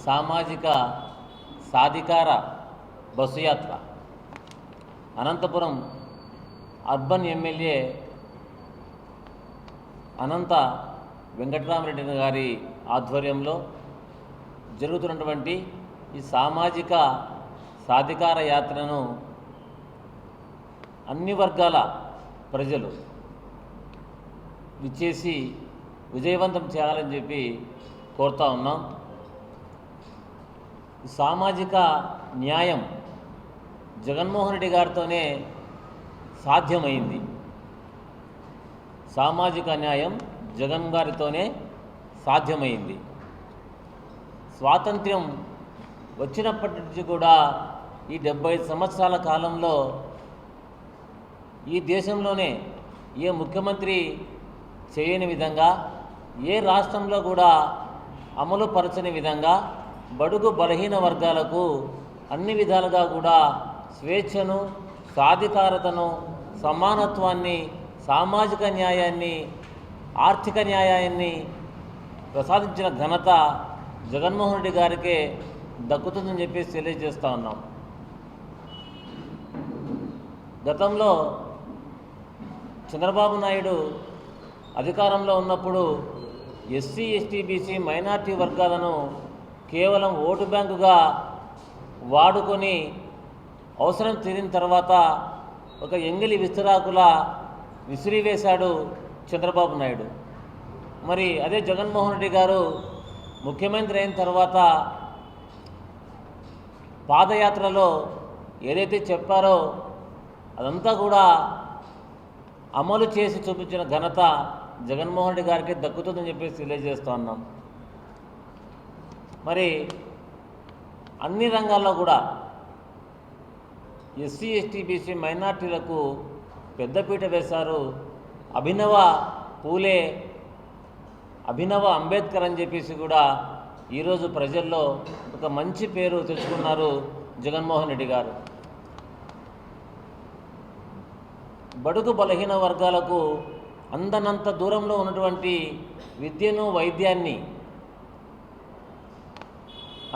సామాజిక సాధికార బస్సు యాత్ర అనంతపురం అర్బన్ ఎమ్మెల్యే అనంత వెంకటరామరెడ్డి గారి ఆధ్వర్యంలో జరుగుతున్నటువంటి ఈ సామాజిక సాధికార యాత్రను అన్ని వర్గాల ప్రజలు విచ్చేసి విజయవంతం చేయాలని చెప్పి కోరుతా ఉన్నాం. సామాజిక న్యాయం జగన్మోహన్ రెడ్డి గారితోనే సాధ్యమైంది. సామాజిక న్యాయం జగన్ గారితోనే సాధ్యమైంది. స్వాతంత్ర్యం వచ్చినప్పటి నుంచి కూడా ఈ 75 సంవత్సరాల కాలంలో ఈ దేశంలోనే ఏ ముఖ్యమంత్రి చేయని విధంగా, ఏ రాష్ట్రంలో కూడా అమలు పరచని విధంగా బడుగు బలహీన వర్గాలకు అన్ని విధాలుగా కూడా స్వేచ్ఛను, సాధికారతను, సమానత్వాన్ని, సామాజిక న్యాయాన్ని, ఆర్థిక న్యాయాన్ని ప్రసాదించిన ఘనత జగన్మోహన్ రెడ్డి గారికే దక్కుతుందని చెప్పేసి తెలియజేస్తూ ఉన్నాం. గతంలో చంద్రబాబు నాయుడు అధికారంలో ఉన్నప్పుడు ఎస్సీ, ఎస్టీ, బీసీ, మైనార్టీ వర్గాలను కేవలం ఓటు బ్యాంకుగా వాడుకొని అవసరం తీరిన తర్వాత ఒక ఎంగిలి విస్తరాకులా విసిరివేశాడు చంద్రబాబు నాయుడు. మరి అదే జగన్మోహన్ రెడ్డి గారు ముఖ్యమంత్రి అయిన తర్వాత పాదయాత్రలో ఏదైతే చెప్పారో అదంతా కూడా అమలు చేసి చూపించిన ఘనత జగన్మోహన్ రెడ్డి గారికి దక్కుతుందని చెప్పేసి తెలియజేస్తూ ఉన్నాం. మరి అన్ని రంగాల్లో కూడా ఎస్సీ, ఎస్టీ, బీసీ, మైనార్టీలకు పెద్దపీట వేశారు. అభినవ పూలే, అభినవ అంబేద్కర్ అని చెప్పేసి కూడా ఈరోజు ప్రజల్లో ఒక మంచి పేరు తెచ్చుకున్నారు జగన్మోహన్ రెడ్డి గారు. బడుగు బలహీన వర్గాలకు అందనంత దూరంలో ఉన్నటువంటి విద్యను, వైద్యాన్ని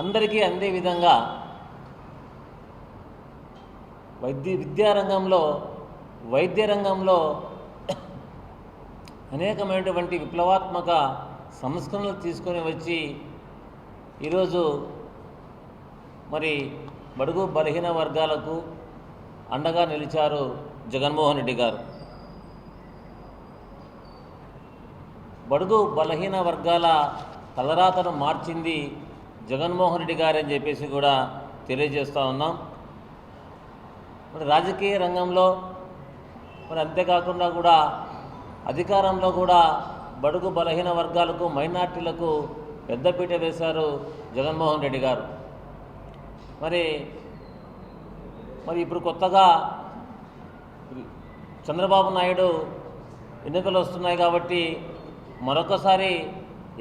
అందరికీ అందే విధంగా విద్యారంగంలో, వైద్య రంగంలో అనేకమైనటువంటి విప్లవాత్మక సంస్కరణలు తీసుకొని వచ్చి ఈరోజు మరి బడుగు బలహీన వర్గాలకు అండగా నిలిచారు జగన్మోహన్ రెడ్డి గారు. బడుగు బలహీన వర్గాల తలరాతను మార్చింది జగన్మోహన్ రెడ్డి గారు అని చెప్పేసి కూడా తెలియజేస్తూ ఉన్నాం. మరి రాజకీయ రంగంలో, మరి అంతేకాకుండా కూడా అధికారంలో కూడా బడుగు బలహీన వర్గాలకు, మైనార్టీలకు పెద్దపీట వేశారు జగన్మోహన్ రెడ్డి గారు. మరి ఇప్పుడు కొత్తగా చంద్రబాబు నాయుడు ఎన్నికలు వస్తున్నాయి కాబట్టి మరొకసారి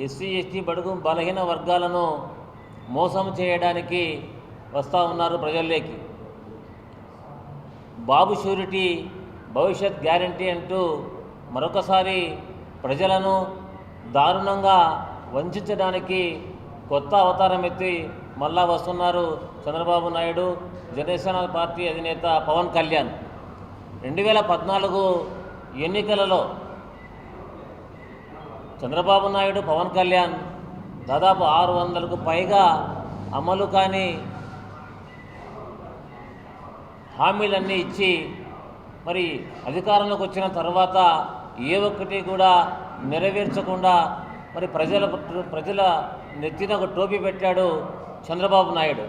ఎస్సీ, ఎస్టీ, బడుగు బలహీన వర్గాలను మోసం చేయడానికి వస్తూ ఉన్నారు ప్రజల్లోకి. బాబు షూరిటీ, భవిష్యత్ గ్యారంటీ అంటూ మరొకసారి ప్రజలను దారుణంగా వంచడానికి కొత్త అవతారం ఎత్తి మళ్ళా వస్తున్నారు చంద్రబాబు నాయుడు, జనసేన పార్టీ అధినేత పవన్ కళ్యాణ్. 2014 ఎన్నికలలో చంద్రబాబు నాయుడు, పవన్ కళ్యాణ్ దాదాపు 600కు పైగా అమలు కాని హామీలన్నీ ఇచ్చి మరి అధికారంలోకి వచ్చిన తర్వాత ఏ ఒక్కటి కూడా నెరవేర్చకుండా మరి ప్రజల నెత్తిన ఒక టోపీ పెట్టాడు చంద్రబాబు నాయుడు.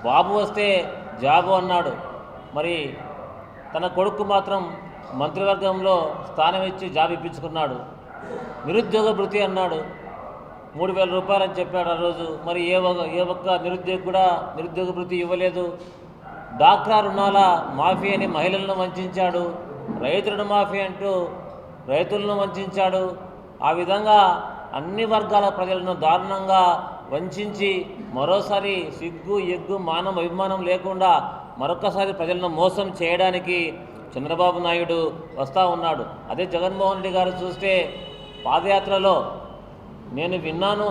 బాబు వస్తే జాబు అన్నాడు. మరి తన కొడుకు మాత్రం మంత్రివర్గంలో స్థానం ఇచ్చి జాబ్ ఇప్పించుకున్నాడు. నిరుద్యోగ భృతి అన్నాడు, 3000 రూపాయలు అని చెప్పాడు ఆ రోజు. మరి ఏ ఒక్క నిరుద్యోగి కూడా నిరుద్యోగ భృతి ఇవ్వలేదు. డాక్రా రుణాల మాఫీ అని మహిళలను వంచాడు. రైతు రుణమాఫీ అంటూ రైతులను వంచాడు. ఆ విధంగా అన్ని వర్గాల ప్రజలను దారుణంగా వంచి మరోసారి సిగ్గు, ఎగ్గు, మానం, అభిమానం లేకుండా మరొకసారి ప్రజలను మోసం చేయడానికి చంద్రబాబు నాయుడు వస్తూ ఉన్నాడు. అదే జగన్మోహన్ రెడ్డి గారు చూస్తే పాదయాత్రలో నేను విన్నాను,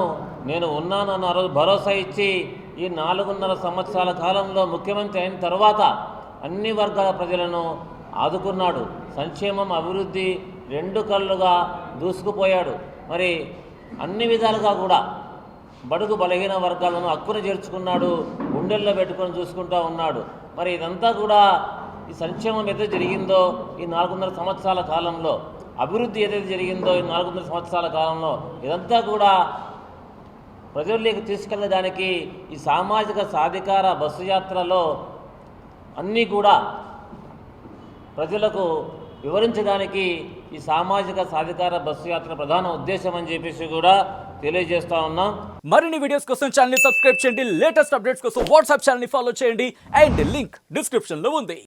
నేను ఉన్నానన్న ఆ రోజు భరోసా ఇచ్చి ఈ 4.5 సంవత్సరాల కాలంలో ముఖ్యమంత్రి అయిన తర్వాత అన్ని వర్గాల ప్రజలను ఆదుకున్నాడు. సంక్షేమం, అభివృద్ధి రెండు కళ్ళుగా దూసుకుపోయాడు. మరి అన్ని విధాలుగా కూడా బడుగు బలహీన వర్గాలను హక్కును చేర్చుకున్నాడు, గుండెల్లో పెట్టుకొని చూసుకుంటూ ఉన్నాడు. మరి ఇదంతా కూడా ఈ సంక్షేమం ఏదైతే జరిగిందో ఈ 4.5 సంవత్సరాల కాలంలో, అభివృద్ధి ఏదైతే జరిగిందో ఈ 4.5 సంవత్సరాల కాలంలో, ఇదంతా కూడా ప్రజల్లోకి తీసుకెళ్ళడానికి ఈ సామాజిక సాధికార బస్సు యాత్రలో అన్నీ కూడా ప్రజలకు వివరించడానికి ఈ సామాజిక సాధికార బస్సు యాత్ర ప్రధాన ఉద్దేశం అని చెప్పేసి కూడా తెలియజేస్తా ఉన్నాం. మరిన్ని వీడియోస్ కోసం ఛానల్ ని సబ్స్క్రైబ్ చేయండి, లేటెస్ట్ అప్డేట్స్ కోసం వాట్సాప్ ఛానల్ ని ఫాలో చేయండి అండ్ లింక్ డిస్క్రిప్షన్ లో ఉంది.